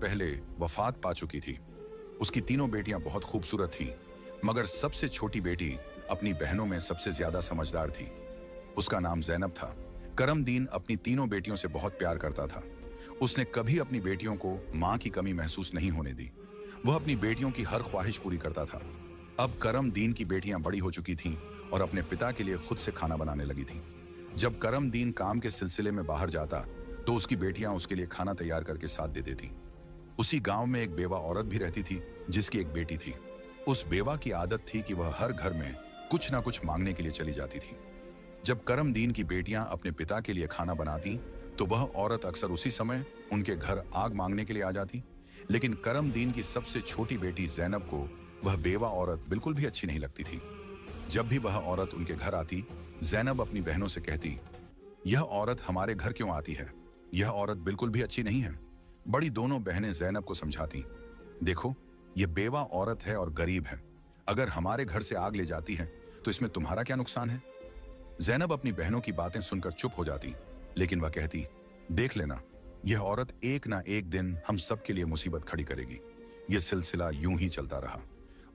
पहले वफात पा चुकी थी। उसकी तीनों बेटियां बहुत खूबसूरत थीं, मगर सबसे छोटी बेटी अपनी बहनों में सबसे ज्यादा समझदार थी। उसका नाम ज़ैनब था। करमदीन अपनी तीनों बेटियों से बहुत प्यार करता था। उसने कभी अपनी बेटियों को मां की कमी महसूस नहीं होने दी। वह अपनी बेटियों की हर ख्वाहिश पूरी करता था। अब करमदीन की बेटियां बड़ी हो चुकी थीं और अपने पिता के लिए खुद से खाना बनाने लगी थीं। जब करमदीन काम के सिलसिले में बाहर जाता तो उसकी बेटियां उसके लिए खाना तैयार करके साथ दे देती। उसी गांव में एक बेवा औरत भी रहती थी जिसकी एक बेटी थी। उस बेवा की आदत थी कि वह हर घर में कुछ ना कुछ मांगने के लिए चली जाती थी। जब करमदीन की बेटियां अपने पिता के लिए खाना बनाती तो वह औरत अक्सर उसी समय उनके घर आग मांगने के लिए आ जाती। लेकिन करमदीन की सबसे छोटी बेटी ज़ैनब को वह बेवा औरत बिल्कुल भी अच्छी नहीं लगती थी। जब भी वह औरत उनके घर आती, ज़ैनब अपनी बहनों से कहती, यह औरत हमारे घर क्यों आती है? यह औरत बिल्कुल भी अच्छी नहीं है। बड़ी दोनों बहनें ज़ैनब को समझाती, देखो, यह बेवा औरत है और गरीब है। अगर हमारे घर से आग ले जाती है तो इसमें तुम्हारा क्या नुकसान है? ज़ैनब अपनी बहनों की बातें सुनकर चुप हो जाती, लेकिन वह कहती, देख लेना, यह औरत एक ना एक दिन हम सब के लिए मुसीबत खड़ी करेगी। यह सिलसिला यूं ही चलता रहा।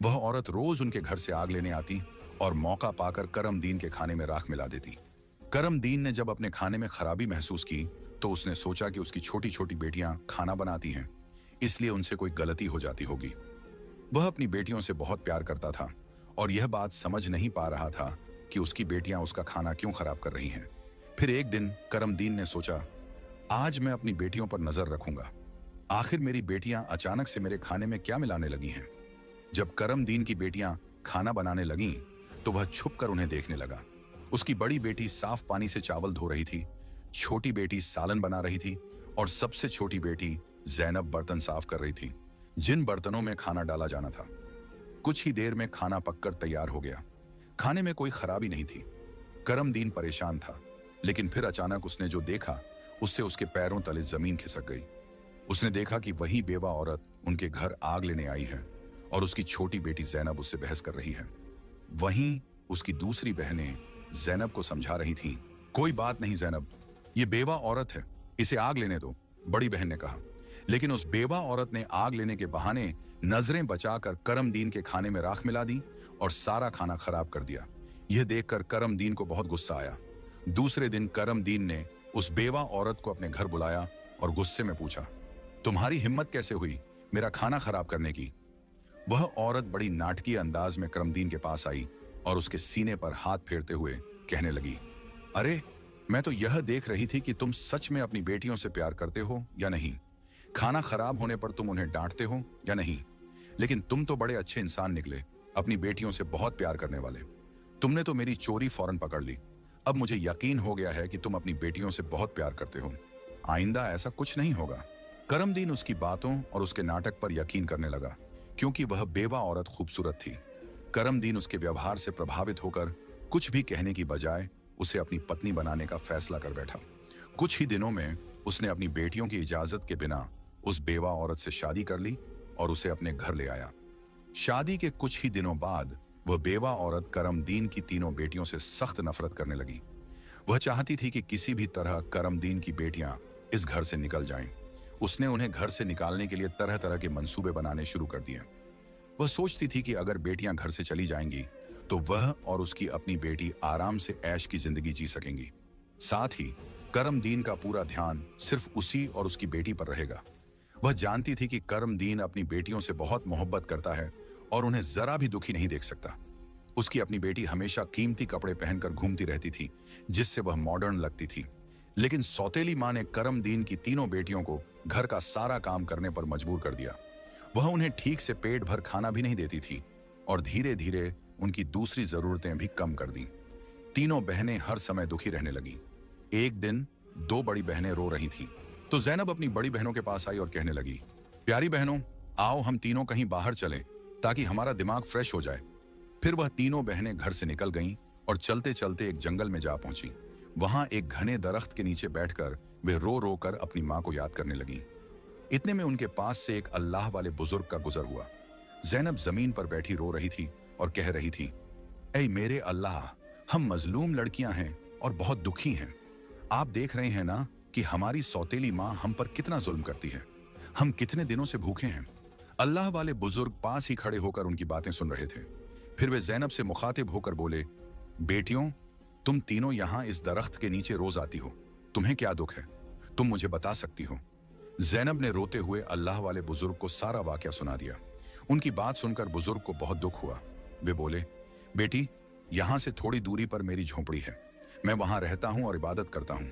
वह औरत रोज उनके घर से आग लेने आती और मौका पाकर करमदीन के खाने में राख मिला देती। करमदीन ने जब अपने खाने में खराबी महसूस की तो उसने सोचा कि उसकी छोटी छोटी बेटियां खाना बनाती हैं, इसलिए उनसे कोई गलती हो जाती होगी। वह अपनी बेटियों से बहुत प्यार करता था और यह बात समझ नहीं पा रहा था कि उसकी बेटियां उसका खाना क्यों खराब कर रही हैं। फिर एक दिन करमदीन ने सोचा, आज मैं अपनी बेटियों पर नजर रखूंगा। आखिर मेरी बेटियां अचानक से मेरे खाने में क्या मिलाने लगी हैं? जब करमदीन की बेटियां खाना बनाने लगीं तो वह छुपकर उन्हें देखने लगा। उसकी बड़ी बेटी साफ पानी से चावल धो रही थी, छोटी बेटी सालन बना रही थी और सबसे छोटी बेटी ज़ैनब बर्तन साफ कर रही थी, जिन बर्तनों में खाना डाला जाना था। कुछ ही देर में खाना पककर तैयार हो गया। खाने में कोई खराबी नहीं थी। करमदीन परेशान था, लेकिन फिर अचानक उसने जो देखा उससे उसके पैरों तले जमीन खिसक गई। उसने देखा कि वही बेवा औरत उनके घर आग लेने आई है और उसकी छोटी बेटी ज़ैनब उससे बहस कर रही है। वहीं उसकी दूसरी बहनें ज़ैनब को समझा रही थीं, कोई बात नहीं ज़ैनब, ये बेवा औरत है, इसे आग लेने दो, बड़ी बहन ने कहा। लेकिन उस बेवा औरत ने आग लेने के बहाने नजरें बचाकर करमदीन के खाने में राख मिला दी और सारा खाना खराब कर दिया। यह देखकर करमदीन को बहुत गुस्सा आया। दूसरे दिन करमदीन ने उस बेवा औरत को अपने घर बुलाया और गुस्से में पूछा, तुम्हारी हिम्मत कैसे हुई मेरा खाना खराब करने की? वह औरत बड़ी नाटकीय अंदाज में करमदीन के पास आई और उसके सीने पर हाथ फेरते हुए कहने लगी, अरे, मैं तो यह देख रही थी कि तुम सच में अपनी बेटियों से प्यार करते हो या नहीं। खाना खराब होने पर तुम उन्हें डांटते हो या नहीं? लेकिन तुम तो बड़े अच्छे इंसान निकले, अपनी बेटियों से बहुत प्यार करने वाले। तुमने तो मेरी चोरी फौरन पकड़ ली। अब मुझे यकीन हो गया है कि तुम अपनी बेटियों से बहुत प्यार करते हो। आइंदा ऐसा कुछ नहीं होगा। करमदीन उसकी बातों और उसके नाटक पर यकीन करने लगा, क्योंकि वह बेवा औरत खूबसूरत थी। करमदीन उसके व्यवहार से प्रभावित होकर कुछ भी कहने की बजाय उसे अपनी पत्नी बनाने का फैसला कर बैठा। कुछ ही दिनों में उसने अपनी बेटियों की इजाजत के बिना उस बेवा औरत से शादी कर ली और उसे अपने घर ले आया। शादी के कुछ ही दिनों बाद वह बेवा औरत करमदीन की तीनों बेटियों से सख्त नफरत करने लगी। वह चाहती थी कि किसी भी तरह करमदीन की बेटियां इस घर से निकल जाएं। उसने उन्हें घर से निकालने के लिए तरह तरह के मंसूबे बनाने शुरू कर दिए। वह सोचती थी कि अगर बेटियां घर से चली जाएंगी तो वह और उसकी अपनी बेटी आराम से ऐश की जिंदगी जी सकेंगी। साथ ही करमदीन का पूरा ध्यान सिर्फ उसी और उसकी बेटी पर रहेगा। वह जानती थी कि करमदीन अपनी बेटियों से बहुत मोहब्बत करता है और उन्हें जरा भी दुखी नहीं देख सकता। उसकी अपनी बेटी हमेशा कीमती कपड़े पहनकर घूमती रहती थी, जिससे वह मॉडर्न लगती थी। लेकिन सौतेली मां ने करमदीन की तीनों बेटियों को घर का सारा काम करने पर मजबूर कर दिया। वह उन्हें ठीक से पेट भर खाना भी नहीं देती थी और धीरे धीरे उनकी दूसरी जरूरतें भी कम कर दी। तीनों बहनें हर समय दुखी रहने लगीं। एक दिन दो बड़ी बहनें रो रही थीं, तो ज़ैनब अपनी बड़ी बहनों के पास आई और कहने लगी, प्यारी बहनों, आओ हम तीनों कहीं बाहर चलें ताकि हमारा दिमाग फ्रेश हो जाए। फिर वह तीनों बहनें घर से निकल गईं और चलते चलते एक जंगल में जा पहुंची। वहां एक घने दरख्त के नीचे बैठकर वे रो रो कर अपनी मां को याद करने लगीं। इतने में उनके पास से एक अल्लाह वाले बुजुर्ग का गुजर हुआ। ज़ैनब जमीन पर बैठी रो रही थी और कह रही थी, ऐ मेरे अल्लाह, हम मजलूम लड़कियां हैं और बहुत दुखी हैं। आप देख रहे हैं ना कि हमारी सौतेली माँ हम पर कितना जुल्म करती है। हम कितने दिनों से भूखे हैं। अल्लाह वाले बुजुर्ग पास ही खड़े होकर उनकी बातें सुन रहे थे। फिर वे जैनब से मुखातिब होकर बोले, बेटियों, तुम तीनों यहां इस दरख्त के नीचे रोज आती हो, तुम्हें क्या दुख है? तुम मुझे बता सकती हो? जैनब ने रोते हुए अल्लाह वाले बुजुर्ग को सारा वाकया सुना दिया। उनकी बात सुनकर बुजुर्ग को बहुत दुख हुआ। वे बोले, बेटी, यहां से थोड़ी दूरी पर मेरी झोंपड़ी है, मैं वहां रहता हूं और इबादत करता हूं।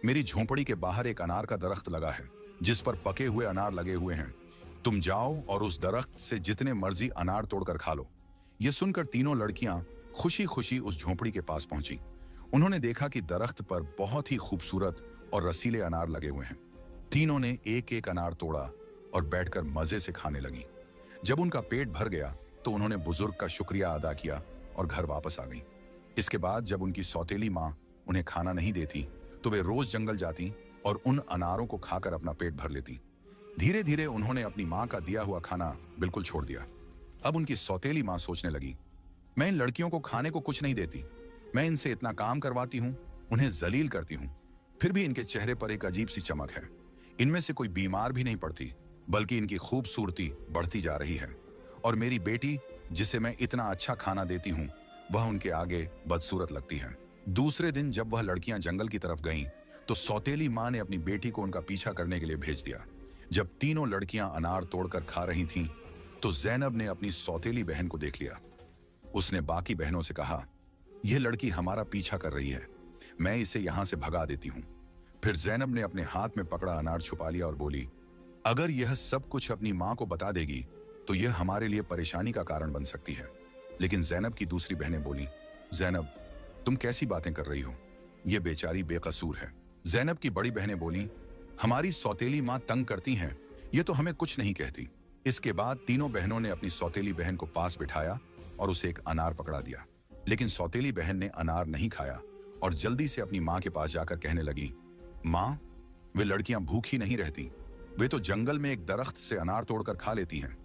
मेरी झोंपड़ी के बाहर एक अनार का दरख्त लगा है जिस पर पके हुए अनार लगे हुए हैं। तुम जाओ और उस दरख्त से जितने मर्जी अनार तोड़कर खा लो। यह सुनकर तीनों लड़कियां खुशी खुशी उस झोंपड़ी के पास पहुंची। उन्होंने देखा कि दरख्त पर बहुत ही खूबसूरत और रसीले अनार लगे हुए हैं। तीनों ने एक एक अनार तोड़ा और बैठकर मजे से खाने लगी। जब उनका पेट भर गया तो उन्होंने बुजुर्ग का शुक्रिया अदा किया और घर वापस आ गई। इसके बाद जब उनकी सौतेली माँ उन्हें खाना नहीं देती तो वे रोज जंगल जाती और उन अनारों को खाकर अपना पेट भर लेती। धीरे धीरे उन्होंने अपनी माँ का दिया हुआ खाना बिल्कुल छोड़ दिया। अब उनकी सौतेली माँ सोचने लगी, मैं इन लड़कियों को खाने को कुछ नहीं देती, मैं इनसे इतना काम करवाती हूँ, उन्हें जलील करती हूँ, फिर भी इनके चेहरे पर एक अजीब सी चमक है। इनमें से कोई बीमार भी नहीं पड़ती, बल्कि इनकी खूबसूरती बढ़ती जा रही है। और मेरी बेटी, जिसे मैं इतना अच्छा खाना देती हूँ, वह उनके आगे बदसूरत लगती है। दूसरे दिन जब वह लड़कियां जंगल की तरफ गईं, तो सौतेली माँ ने अपनी बेटी को उनका पीछा करने के लिए भेज दिया। जब तीनों लड़कियां अनार तोड़कर खा रही थीं, तो जैनब ने अपनी सौतेली बहन को देख लिया। उसने बाकी बहनों से कहा, यह लड़की हमारा पीछा कर रही है, मैं इसे यहां से भगा देती हूं। फिर जैनब ने अपने हाथ में पकड़ा अनार छुपा लिया और बोली, अगर यह सब कुछ अपनी मां को बता देगी तो यह हमारे लिए परेशानी का कारण बन सकती है। लेकिन जैनब की दूसरी बहनें बोली, जैनब, तुम कैसी बातें कर रही हो, यह बेचारी बेकसूर है। जैनब की बड़ी बहनें बोली, हमारी सौतेली मां तंग करती हैं, यह तो हमें कुछ नहीं कहती। इसके बाद तीनों बहनों ने अपनी सौतेली बहन को पास बिठाया और उसे एक अनार पकड़ा दिया। लेकिन सौतेली बहन ने अनार नहीं खाया और जल्दी से अपनी मां के पास जाकर कहने लगी, मां, वे लड़कियां भूखी नहीं रहती, वे तो जंगल में एक दरख्त से अनार तोड़कर खा लेती हैं।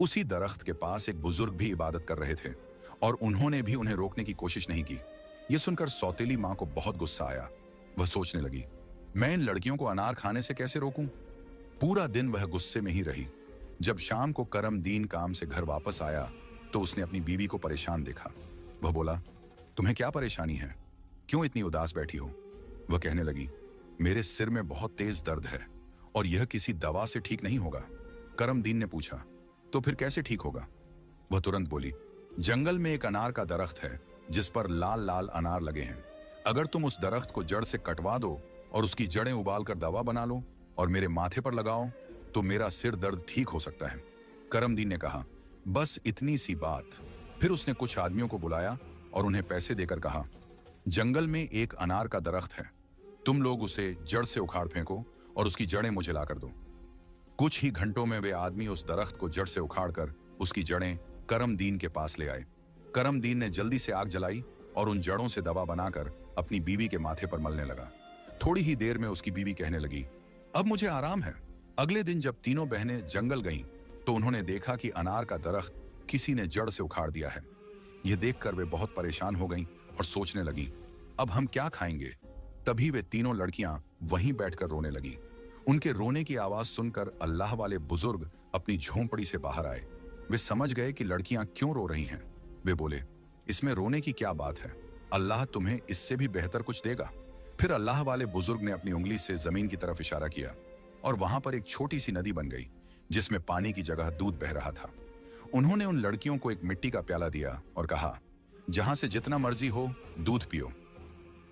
उसी दरख्त के पास एक बुजुर्ग भी इबादत कर रहे थे और उन्होंने भी उन्हें रोकने की कोशिश नहीं की। यह सुनकर सौतेली मां को बहुत गुस्सा आया। वह सोचने लगी, मैं इन लड़कियों को अनार खाने से कैसे रोकूं? पूरा दिन वह गुस्से में ही रही। जब शाम को करमदीन काम से घर वापस आया तो उसने अपनी बीवी को परेशान देखा। वह बोला, तुम्हें क्या परेशानी है, क्यों इतनी उदास बैठी हो? वह कहने लगी, मेरे सिर में बहुत तेज दर्द है और यह किसी दवा से ठीक नहीं होगा। करमदीन ने पूछा, तो फिर कैसे ठीक होगा? वह तुरंत बोली, जंगल में एक अनार का दरख्त है जिस पर लाल लाल अनार लगे हैं। अगर तुम उस दरख्त को जड़ से कटवा दो और उसकी जड़ें उबालकर दवा बना लो और मेरे माथे पर लगाओ तो मेरा सिर दर्द ठीक हो सकता है। करमदीन ने कहा, बस इतनी सी बात। फिर उसने कुछ आदमियों को बुलाया और उन्हें पैसे देकर कहा, जंगल में एक अनार का दरख्त है, तुम लोग उसे जड़ से उखाड़ फेंको और उसकी जड़ें मुझे ला कर दो। कुछ ही घंटों में वे आदमी उस दरख्त को जड़ से उखाड़कर उसकी जड़ें करमदीन के पास ले आए। करमदीन ने जल्दी से आग जलाई और उन जड़ों से दवा बनाकर अपनी बीवी के माथे पर मलने लगा। थोड़ी ही देर में उसकी बीवी कहने लगी, अब मुझे आराम है। अगले दिन जब तीनों बहनें जंगल गईं, तो उन्होंने देखा कि अनार का दरख्त किसी ने जड़ से उखाड़ दिया है। यह देखकर वे बहुत परेशान हो गईं और सोचने लगी, अब हम क्या खाएंगे? तभी वे तीनों लड़कियां वहीं बैठकर रोने लगी। उनके रोने की आवाज सुनकर अल्लाह वाले बुजुर्ग अपनी झोंपड़ी से बाहर आए। वे समझ गए कि लड़कियां क्यों रो रही हैं। वे बोले, इसमें रोने की क्या बात है, अल्लाह तुम्हें इससे भी बेहतर कुछ देगा। फिर अल्लाह वाले बुजुर्ग ने अपनी उंगली से जमीन की तरफ इशारा किया और वहां पर एक छोटी सी नदी बन गई जिसमें पानी की जगह दूध बह रहा था। उन्होंने उन लड़कियों को एक मिट्टी का प्याला दिया और कहा, जहां से जितना मर्जी हो दूध पियो।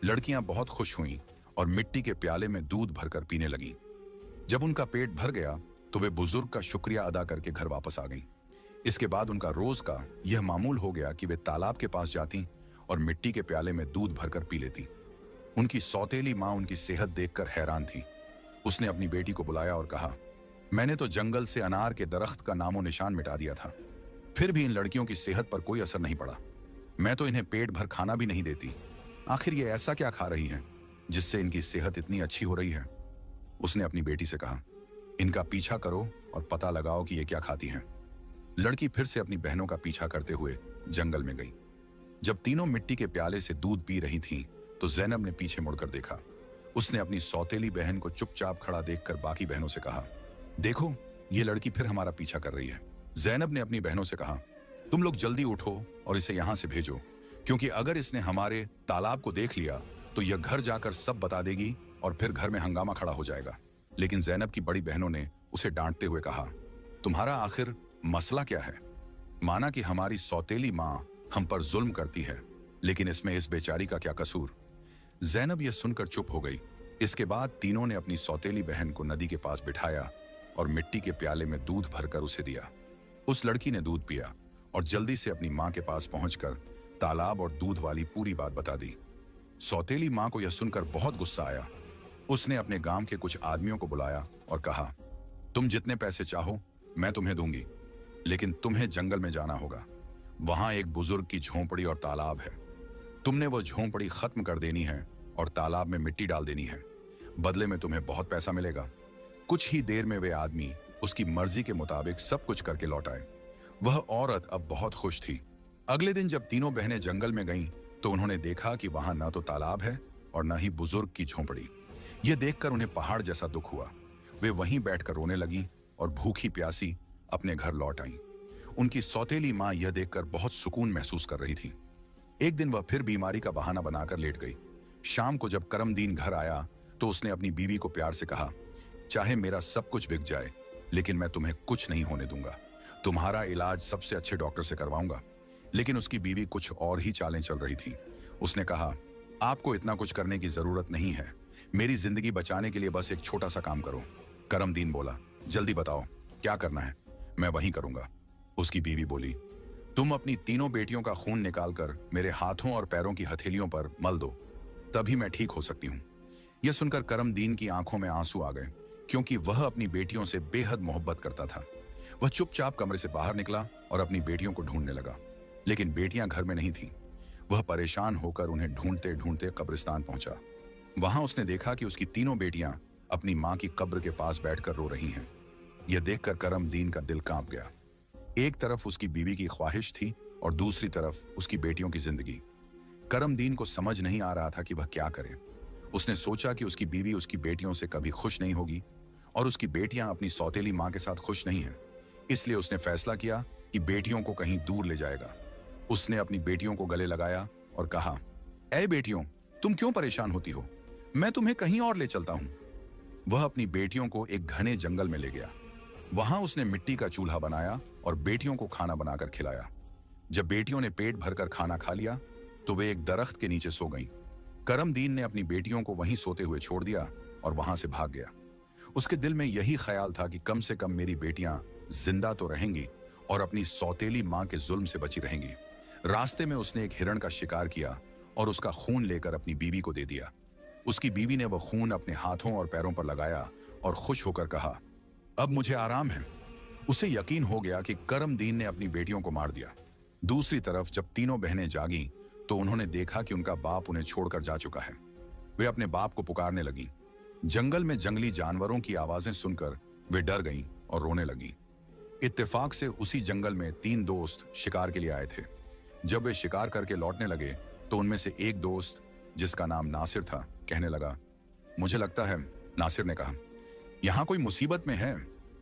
लड़कियां बहुत खुश हुईं और मिट्टी के प्याले में दूध भरकर पीने लगीं। जब उनका पेट भर गया तो वे बुजुर्ग का शुक्रिया अदा करके घर वापस आ गईं। इसके बाद उनका रोज का यह मामूल हो गया कि वे तालाब के पास जाती और मिट्टी के प्याले में दूध भरकर पी लेती। उनकी सौतेली माँ उनकी सेहत देखकर हैरान थी। उसने अपनी बेटी को बुलाया और कहा, मैंने तो जंगल से अनार के दरख्त का नामो निशान मिटा दिया था, फिर भी इन लड़कियों की सेहत पर कोई असर नहीं पड़ा। मैं तो इन्हें पेट भर खाना भी नहीं देती, आखिर ये ऐसा क्या खा रही हैं जिससे इनकी सेहत इतनी अच्छी हो रही है? उसने अपनी बेटी से कहा, इनका पीछा करो और पता लगाओ कि ये क्या खाती हैं। लड़की फिर से अपनी बहनों का पीछा करते हुए जंगल में गई। जब तीनों मिट्टी के प्याले से दूध पी रही थीं, तो जैनब ने पीछे मुड़कर देखा। उसने अपनी सौतेली बहन को चुपचाप खड़ा देखकर बाकी बहनों से कहा, देखो, ये लड़की फिर हमारा पीछा कर रही है। जैनब ने अपनी बहनों से कहा, तुम लोग जल्दी उठो और इसे यहां से भेजो, क्योंकि अगर इसने हमारे तालाब को देख लिया तो यह घर जाकर सब बता देगी और फिर घर में हंगामा खड़ा हो जाएगा। लेकिन जैनब की बड़ी बहनों ने उसे डांटते हुए कहा, तुम्हारा आखिर मसला क्या है? माना कि हमारी सौतेली माँ हम पर जुल्म करती है, लेकिन इसमें इस बेचारी का क्या कसूर? जैनब यह सुनकर चुप हो गई। इसके बाद तीनों ने अपनी सौतेली बहन को नदी के पास बिठाया और मिट्टी के प्याले में दूध भरकर उसे दिया। उस लड़की ने दूध पिया और जल्दी से अपनी माँ के पास पहुंचकर तालाब और दूध वाली पूरी बात बता दी। सौतेली माँ को यह सुनकर बहुत गुस्सा आया। उसने अपने गांव के कुछ आदमियों को बुलाया और कहा, तुम जितने पैसे चाहो मैं तुम्हें दूंगी, लेकिन तुम्हें जंगल में जाना होगा। वहां एक बुजुर्ग की झोंपड़ी और तालाब है। तुमने वो झोंपड़ी खत्म कर देनी है और तालाब में मिट्टी डाल देनी है। बदले में तुम्हें बहुत पैसा मिलेगा। कुछ ही देर में वे आदमी उसकी मर्जी के मुताबिक सब कुछ करके लौट आए। वह औरत अब बहुत खुश थी। अगले दिन जब तीनों बहनें जंगल में गईं, तो उन्होंने देखा कि वहां न तो तालाब है और न ही बुजुर्ग की झोंपड़ी। यह देखकर उन्हें पहाड़ जैसा दुख हुआ। वे वहीं बैठकर रोने लगीं और भूखी प्यासी अपने घर लौट आईं। उनकी सौतेली माँ यह देखकर बहुत सुकून महसूस कर रही थी। एक दिन वह फिर बीमारी का बहाना बनाकर लेट गई। शाम को जब करमदीन घर आया तो उसने अपनी बीवी को प्यार से कहा, चाहे मेरा सब कुछ बिक जाए, लेकिन मैं तुम्हें कुछ नहीं होने दूंगा। तुम्हारा इलाज सबसे अच्छे डॉक्टर से करवाऊंगा। लेकिन उसकी बीवी कुछ और ही चालें चल रही थी। उसने कहा, आपको इतना कुछ करने की जरूरत नहीं है। मेरी जिंदगी बचाने के लिए बस एक छोटा सा काम करो। करमदीन बोला, जल्दी बताओ क्या करना है, मैं वही करूंगा। उसकी बीवी बोली, तुम अपनी तीनों बेटियों का खून निकालकर मेरे हाथों और पैरों की हथेलियों पर मल दो, तभी मैं ठीक हो सकती हूँ। यह सुनकर करमदीन की आंखों में आंसू आ गए, क्योंकि वह अपनी बेटियों से बेहद मोहब्बत करता था। वह चुपचाप कमरे से बाहर निकला और अपनी बेटियों को ढूंढने लगा, लेकिन बेटियां घर में नहीं थीं। वह परेशान होकर उन्हें ढूंढते ढूंढते कब्रिस्तान पहुंचा। वहां उसने देखा कि उसकी तीनों बेटियां अपनी मां की कब्र के पास बैठकर रो रही हैं। यह देखकर करमदीन का दिल कांप गया। एक तरफ उसकी बीवी की ख्वाहिश थी और दूसरी तरफ उसकी बेटियों की जिंदगी। करमदीन को समझ नहीं आ रहा था कि वह क्या करे। उसने सोचा कि उसकी बीवी उसकी बेटियों से कभी खुश नहीं होगी और उसकी बेटियां अपनी सौतेली मां के साथ खुश नहीं हैं। इसलिए उसने फैसला किया कि बेटियों को कहीं दूर ले जाएगा। उसने अपनी बेटियों को गले लगाया और कहा, ऐ बेटियों, तुम क्यों परेशान होती हो? मैं तुम्हें कहीं और ले चलता हूं। वह अपनी बेटियों को एक घने जंगल में ले गया। वहां उसने मिट्टी का चूल्हा बनाया और बेटियों को खाना बनाकर खिलाया। जब बेटियों ने पेट भरकर खाना खा लिया तो वे एक दरख्त के नीचे सो गईं। करमदीन ने अपनी बेटियों को वहीं सोते हुए छोड़ दिया और वहां से भाग गया। उसके दिल में यही ख्याल था कि कम से कम मेरी बेटियां जिंदा तो रहेंगी और अपनी सौतेली मां के जुल्म से बची रहेंगी। रास्ते में उसने एक हिरण का शिकार किया और उसका खून लेकर अपनी बीवी को दे दिया। उसकी बीवी ने वह खून अपने हाथों और पैरों पर लगाया और खुश होकर कहा, अब मुझे आराम है। उसे यकीन हो गया कि करमदीन ने अपनी बेटियों को मार दिया। दूसरी तरफ जब तीनों बहनें जागीं तो उन्होंने देखा कि उनका बाप उन्हें छोड़कर जा चुका है। वे अपने बाप को पुकारने लगीं। जंगल में जंगली जानवरों की आवाजें सुनकर वे डर गईं और रोने लगीं। इत्तेफाक से उसी जंगल में 3 दोस्त शिकार के लिए आए थे। जब वे शिकार करके लौटने लगे तो उनमें से एक दोस्त, जिसका नाम नासिर था, कहने लगा, मुझे लगता है, नासिर ने कहा, यहां कोई मुसीबत में है।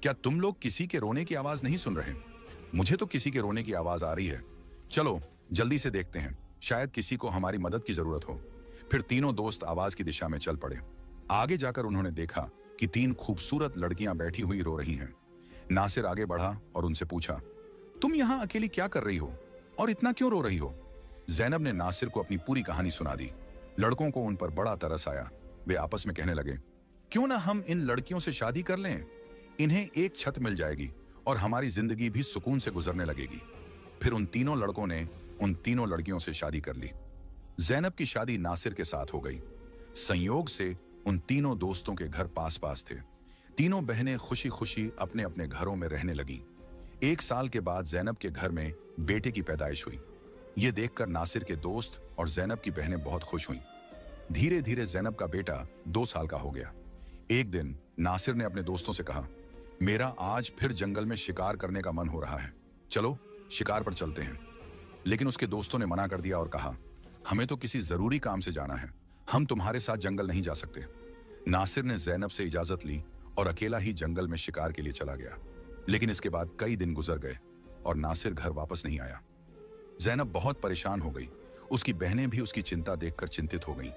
क्या तुम लोग किसी के रोने की आवाज नहीं सुन रहे? मुझे तो किसी के रोने की आवाज आ रही है। चलो जल्दी से देखते हैं, शायद किसी को हमारी मदद की जरूरत हो। फिर तीनों दोस्त आवाज की दिशा में चल पड़े। आगे जाकर उन्होंने देखा कि 3 खूबसूरत लड़कियां बैठी हुई रो रही हैं। नासिर आगे बढ़ा और उनसे पूछा, तुम यहां अकेली क्या कर रही हो और इतना क्यों रो रही हो? जैनब ने नासिर को अपनी पूरी कहानी सुना दी। लड़कों को उन पर बड़ा तरस आया। वे आपस में कहने लगे, क्यों ना हम इन लड़कियों से शादी कर लें? इन्हें एक छत मिल जाएगी और हमारी जिंदगी भी सुकून से गुजरने लगेगी। फिर उन तीनों लड़कों ने उन तीनों लड़कियों से शादी कर ली। जैनब की शादी नासिर के साथ हो गई। संयोग से उन तीनों दोस्तों के घर पास पास थे। तीनों बहनें खुशी खुशी अपने अपने घरों में रहने लगीं। 1 साल के बाद जैनब के घर में बेटे की पैदाइश हुई। ये देखकर नासिर के दोस्त और जैनब की बहनें बहुत खुश हुईं। धीरे धीरे जैनब का बेटा 2 साल का हो गया। एक दिन नासिर ने अपने दोस्तों से कहा, मेरा आज फिर जंगल में शिकार करने का मन हो रहा है, चलो शिकार पर चलते हैं। लेकिन उसके दोस्तों ने मना कर दिया और कहा, हमें तो किसी जरूरी काम से जाना है, हम तुम्हारे साथ जंगल नहीं जा सकते। नासिर ने जैनब से इजाजत ली और अकेला ही जंगल में शिकार के लिए चला गया। लेकिन इसके बाद कई दिन गुजर गए और नासिर घर वापस नहीं आया। जैनब बहुत परेशान हो गई। उसकी बहनें भी उसकी चिंता देखकर चिंतित हो गईं।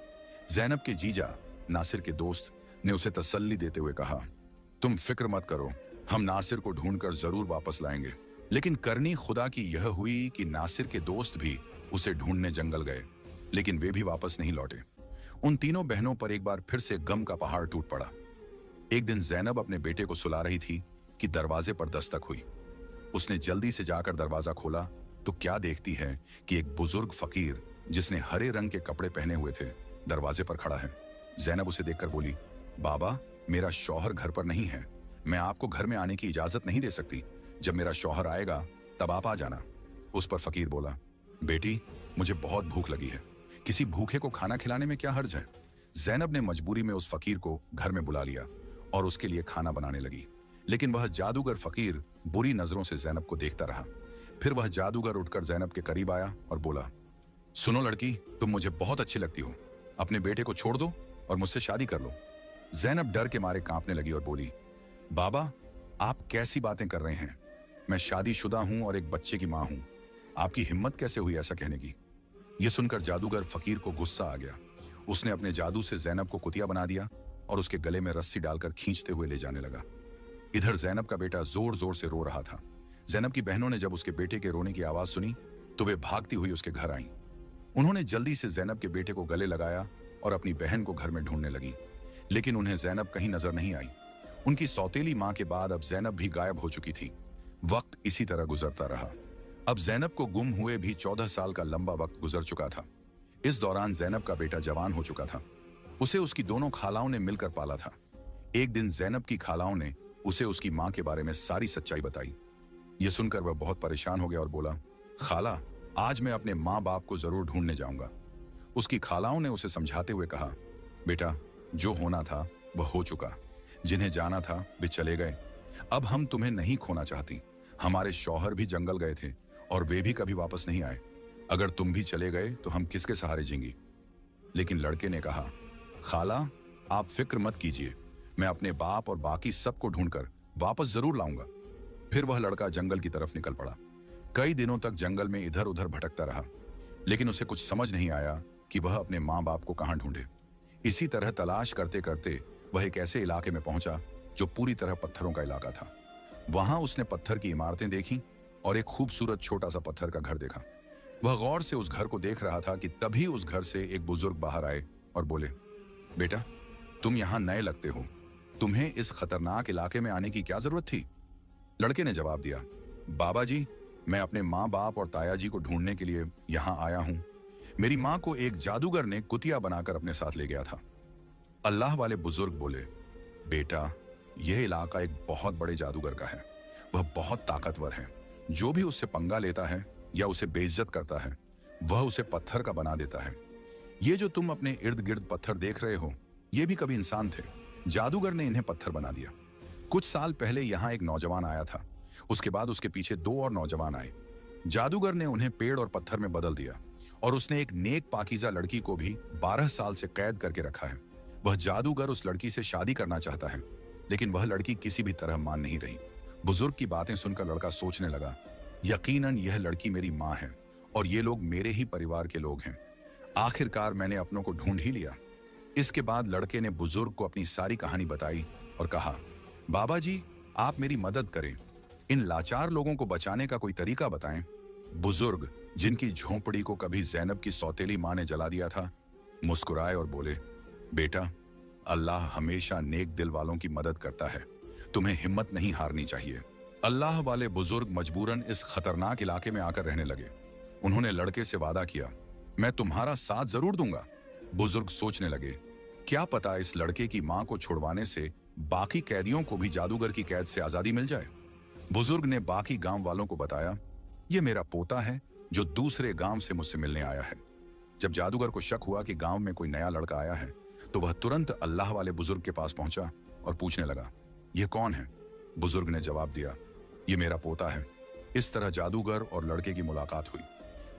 जैनब के जीजा नासिर के दोस्त ने उसे तसल्ली देते हुए कहा, तुम फिक्र मत करो, हम नासिर को ढूंढकर जरूर वापस लाएंगे। लेकिन करनी खुदा की यह हुई कि नासिर के दोस्त भी उसे ढूंढने जंगल गए, लेकिन वे भी वापस नहीं लौटे। उन तीनों बहनों पर एक बार फिर से गम का पहाड़ टूट पड़ा। एक दिन जैनब अपने बेटे को सुला रही थी कि दरवाजे पर दस्तक हुई। उसने जल्दी से जाकर दरवाजा खोला तो क्या देखती है कि एक बुजुर्ग फकीर जिसने हरे रंग के कपड़े पहने हुए थे दरवाजे पर खड़ा है। जैनब उसे देखकर बोली, बाबा, मेरा शौहर घर पर नहीं है, मैं आपको घर में आने की इजाजत नहीं दे सकती। जब मेरा शौहर आएगा तब आप आ जाना। उस पर फकीर बोला, बेटी, मुझे बहुत भूख लगी है, किसी भूखे को खाना खिलाने में क्या हर्ज है। जैनब ने मजबूरी में उस फकीर को घर में बुला लिया और उसके लिए खाना बनाने लगी। लेकिन वह जादूगर फकीर बुरी नजरों से जैनब को देखता रहा। फिर वह जादूगर उठकर जैनब के करीब आया और बोला, सुनो लड़की, तुम मुझे बहुत अच्छी लगती हो, अपने बेटे को छोड़ दो और मुझसे शादी कर लो। जैनब डर के मारे कांपने लगी और बोली, बाबा, आप कैसी बातें कर रहे हैं? मैं शादीशुदा हूं और एक बच्चे की मां हूं। आपकी हिम्मत कैसे हुई ऐसा कहने की? यह सुनकर जादूगर फकीर को गुस्सा आ गया। उसने अपने जादू से जैनब को कुतिया बना दिया और उसके गले में रस्सी डालकर खींचते हुए ले जाने लगा। इधर जैनब का बेटा जोर जोर से रो रहा था। जैनब की बहनों ने जब उसके बेटे के रोने की आवाज सुनी तो वे भागती हुई उसके घर आईं। उन्होंने जल्दी से जैनब के बेटे को गले लगाया और अपनी बहन को घर में ढूंढने लगी, लेकिन उन्हें जैनब कहीं नजर नहीं आई। उनकी सौतेली मां के बाद अब जैनब भी गायब हो चुकी थी। वक्त इसी तरह गुजरता रहा। अब जैनब को गुम हुए भी 14 साल का लंबा वक्त गुजर चुका था। इस दौरान जैनब का बेटा जवान हो चुका था। उसे उसकी दोनों खालाओं ने मिलकर पाला था। एक दिन जैनब की खालाओं ने उसे उसकी मां के बारे में सारी सच्चाई बताई। यह सुनकर वह बहुत परेशान हो गया और बोला, खाला, आज मैं अपने माँ बाप को जरूर ढूंढने जाऊंगा। उसकी खालाओं ने उसे समझाते हुए कहा, बेटा, जो होना था वह हो चुका, जिन्हें जाना था वे चले गए। अब हम तुम्हें नहीं खोना चाहती। हमारे शौहर भी जंगल गए थे और वे भी कभी वापस नहीं आए। अगर तुम भी चले गए तो हम किसके सहारे जीएंगी? लेकिन लड़के ने कहा, खाला, आप फिक्र मत कीजिए, मैं अपने बाप और बाकी सबको ढूंढकर वापस जरूर लाऊंगा। फिर वह लड़का जंगल की तरफ निकल पड़ा। कई दिनों तक जंगल में इधर उधर भटकता रहा, लेकिन उसे कुछ समझ नहीं आया कि वह अपने माँ बाप को कहां ढूंढे। इसी तरह तलाश करते करते वह एक ऐसे इलाके में पहुंचा जो पूरी तरह पत्थरों का इलाका था। वहां उसने पत्थर की इमारतें देखी और एक खूबसूरत छोटा सा पत्थर का घर देखा। वह गौर से उस घर को देख रहा था कि तभी उस घर से एक बुजुर्ग बाहर आए और बोले, बेटा, तुम यहां नए लगते हो, तुम्हें इस खतरनाक इलाके में आने की क्या जरूरत थी? लड़के ने जवाब दिया, बाबा जी, मैं अपने माँ बाप और ताया जी को ढूंढने के लिए यहां आया हूं। मेरी माँ को एक जादूगर ने कुतिया बनाकर अपने साथ ले गया था। अल्लाह वाले बुजुर्ग बोले, बेटा, यह इलाका एक बहुत बड़े जादूगर का है। वह बहुत ताकतवर है। जो भी उससे पंगा लेता है या उसे बेइज्जत करता है, वह उसे पत्थर का बना देता है। ये जो तुम अपने इर्द गिर्द पत्थर देख रहे हो, ये भी कभी इंसान थे। जादूगर ने इन्हें पत्थर बना दिया। कुछ साल पहले यहाँ एक नौजवान आया था। उसके बाद उसके पीछे 2 और नौजवान आए। जादूगर ने उन्हें पेड़ और पत्थर में बदल दिया और उसने एक नेक पाकीज़ा लड़की को भी 12 साल से कैद करके रखा है। वह जादूगर उस लड़की से शादी करना चाहता है, लेकिन वह लड़की किसी भी तरह मान नहीं रही। बुजुर्ग की बातें सुनकर लड़का सोचने लगा, यकीनन यह लड़की मेरी माँ है और ये लोग मेरे ही परिवार के लोग हैं। आखिरकार मैंने अपनों को ढूंढ ही लिया। इसके बाद लड़के ने बुजुर्ग को अपनी सारी कहानी बताई और कहा, बाबा जी, आप मेरी मदद करें, इन लाचार लोगों को बचाने का कोई तरीका बताएं। बुजुर्ग, जिनकी झोंपड़ी को कभी जैनब की सौतेली माँ ने जला दिया था, मुस्कुराए और बोले, बेटा, अल्लाह हमेशा नेक दिल वालों की मदद करता है, तुम्हें हिम्मत नहीं हारनी चाहिए। अल्लाह वाले बुजुर्ग मजबूरन इस खतरनाक इलाके में आकर रहने लगे। उन्होंने लड़के से वादा किया, मैं तुम्हारा साथ जरूर दूंगा। बुजुर्ग सोचने लगे, क्या पता इस लड़के की मां को छुड़वाने से बाकी कैदियों को भी जादूगर की कैद से आजादी मिल जाए। बुजुर्ग ने बाकी गांव वालों को बताया, यह मेरा पोता है जो दूसरे गांव से मुझसे मिलने आया है। जब जादूगर को शक हुआ कि गांव में कोई नया लड़का आया है, तो वह तुरंत अल्लाह वाले बुजुर्ग के पास पहुंचा और पूछने लगा, यह कौन है? बुजुर्ग ने जवाब दिया, यह मेरा पोता है। इस तरह जादूगर और लड़के की मुलाकात हुई।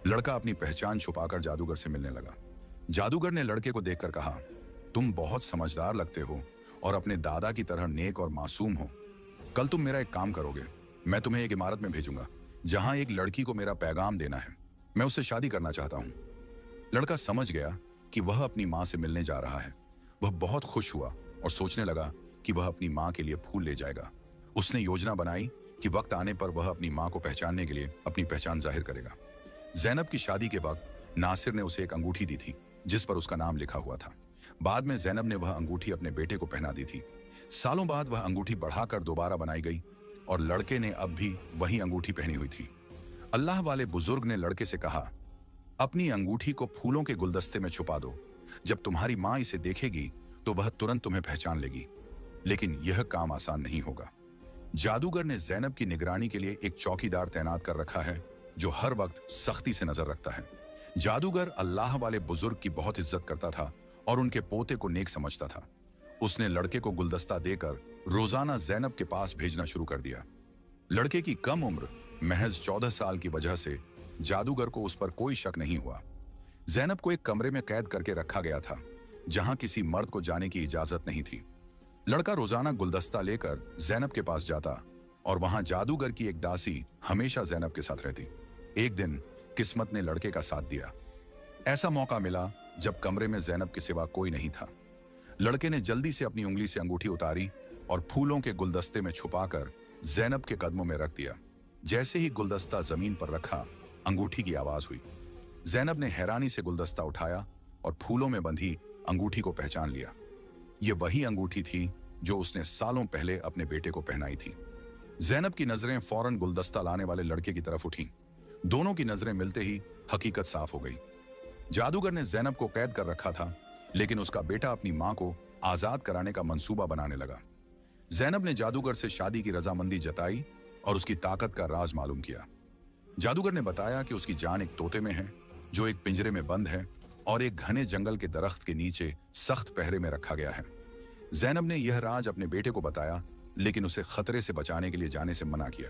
लड़का अपनी पहचान छुपाकर जादूगर से मिलने लगा। जादूगर ने लड़के को देखकर कहा, तुम बहुत समझदार लगते हो और अपने दादा की तरह नेक और मासूम हो। कल तुम मेरा एक काम करोगे, मैं तुम्हें एक इमारत में भेजूंगा जहां एक लड़की को मेरा पैगाम देना है। मैं उससे शादी करना चाहता हूं। लड़का समझ गया कि वह अपनी मां से मिलने जा रहा है। वह बहुत खुश हुआ और सोचने लगा कि वह अपनी मां के लिए फूल ले जाएगा। उसने योजना बनाई कि वक्त आने पर वह अपनी मां को पहचानने के लिए अपनी पहचान जाहिर करेगा। जैनब की शादी के वक्त नासिर ने उसे एक अंगूठी दी थी जिस पर उसका नाम लिखा हुआ था। बाद में जैनब ने वह अंगूठी अपने बेटे को पहना दी थी। सालों बाद वह अंगूठी बढ़ाकर दोबारा बनाई गई और लड़के ने अब भी वही अंगूठी पहनी हुई थी। अल्लाह वाले बुजुर्ग ने लड़के से कहा, अपनी अंगूठी को फूलों के गुलदस्ते में छुपा दो। जब तुम्हारी मां इसे देखेगी तो वह तुरंत तुम्हें पहचान लेगी। लेकिन यह काम आसान नहीं होगा। जादूगर ने जैनब की निगरानी के लिए एक चौकीदार तैनात कर रखा है जो हर वक्त सख्ती से नजर रखता है। जादूगर अल्लाह वाले बुजुर्ग की बहुत इज्जत करता था और उनके पोते को नेक समझता था। उसने लड़के को गुलदस्ता देकर रोजाना जैनब के पास भेजना शुरू कर दिया। लड़के की कम उम्र महज 14 साल की वजह से जादूगर को उस पर कोई शक नहीं हुआ। जैनब को एक कमरे में कैद करके रखा गया था जहां किसी मर्द को जाने की इजाजत नहीं थी। लड़का रोजाना गुलदस्ता लेकर जैनब के पास जाता और वहां जादूगर की एक दासी हमेशा जैनब के साथ रहती। एक दिन किस्मत ने लड़के का साथ दिया। ऐसा मौका मिला जब कमरे में जैनब के सिवा कोई नहीं था। लड़के ने जल्दी से अपनी उंगली से अंगूठी उतारी और फूलों के गुलदस्ते में छुपाकर जैनब के कदमों में रख दिया। जैसे ही गुलदस्ता जमीन पर रखा, अंगूठी की आवाज हुई। जैनब ने हैरानी से गुलदस्ता उठाया और फूलों में बंधी अंगूठी को पहचान लिया। यह वही अंगूठी थी जो उसने सालों पहले अपने बेटे को पहनाई थी। जैनब की नजरें फौरन गुलदस्ता लाने वाले लड़के की तरफ उठीं। दोनों की नजरें मिलते ही हकीकत साफ हो गई। जादूगर ने जैनब को कैद कर रखा था, लेकिन उसका बेटा अपनी मां को आजाद कराने का मंसूबा बनाने लगा। जैनब ने जादूगर से शादी की रजामंदी जताई और उसकी ताकत का राज मालूम किया। जादूगर ने बताया कि उसकी जान एक तोते में है जो एक पिंजरे में बंद है और एक घने जंगल के दरख्त के नीचे सख्त पहरे में रखा गया है। जैनब ने यह राज अपने बेटे को बताया, लेकिन उसे खतरे से बचाने के लिए जाने से मना किया।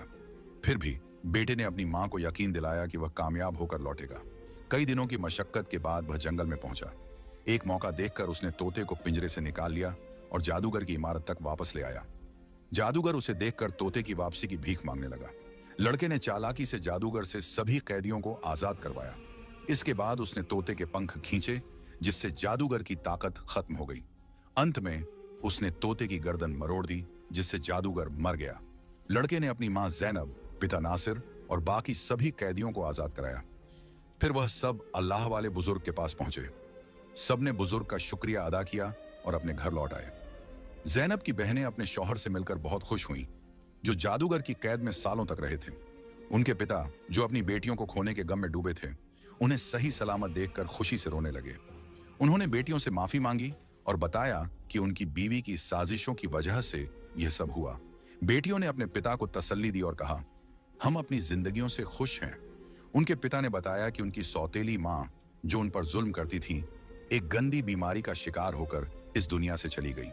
फिर भी बेटे ने अपनी मां को यकीन दिलाया कि वह कामयाब होकर लौटेगा। कई दिनों की मशक्कत के बाद वह जंगल में पहुंचा। एक मौका देखकर उसने तोते को पिंजरे से निकाल लिया और जादूगर की इमारत तक वापस ले आया। जादूगर उसे देखकर तोते की वापसी की भीख मांगने लगा। लड़के ने चालाकी से जादूगर से सभी कैदियों को आजाद करवाया। इसके बाद उसने तोते के पंख खींचे, जिससे जादूगर की ताकत खत्म हो गई। अंत में उसने तोते की गर्दन मरोड़ दी, जिससे जादूगर मर गया। लड़के ने अपनी मां जैनब, पिता नासिर और बाकी सभी कैदियों को आजाद कराया। फिर वह सब अल्लाह वाले बुजुर्ग के पास पहुंचे। सबने बुजुर्ग का शुक्रिया अदा किया और अपने घर लौट आए। जैनब की बहनें अपने शौहर से मिलकर बहुत खुश हुईं, जो जादूगर की कैद में सालों तक रहे थे। उनके पिता, जो अपनी बेटियों को खोने के गम में डूबे थे, उन्हें सही सलामत देखकर खुशी से रोने लगे। उन्होंने बेटियों से माफी मांगी और बताया कि उनकी बीवी की साजिशों की वजह से यह सब हुआ। बेटियों ने अपने पिता को तसल्ली दी और कहा, हम अपनी जिंदगियों से खुश हैं। उनके पिता ने बताया कि उनकी सौतेली मां, जो उन पर जुल्म करती थी, एक गंदी बीमारी का शिकार होकर इस दुनिया से चली गई।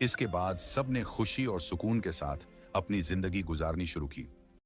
इसके बाद सबने खुशी और सुकून के साथ अपनी जिंदगी गुजारनी शुरू की।